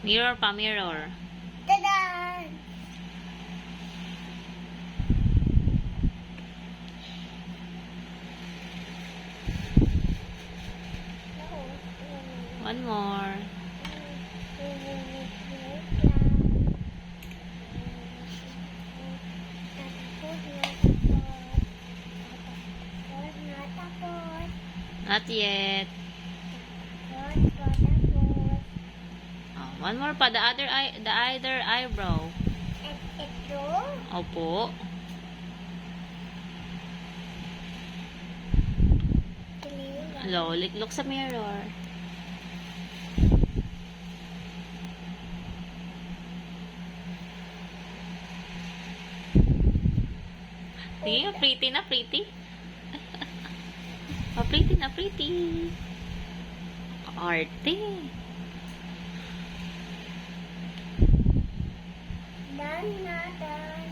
Mirror pa, mirror. Tada! One more. Not yet. Oh, one more pa. The other eyebrow. Ito? Opo. Hello, look sa mirror. Tingin, pretty na, pretty. Oh, pretty na, pretty. Arte. Done na, done.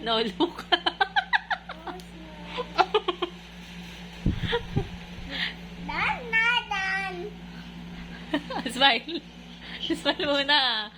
No, look. Done na, done. Smile. Smile muna.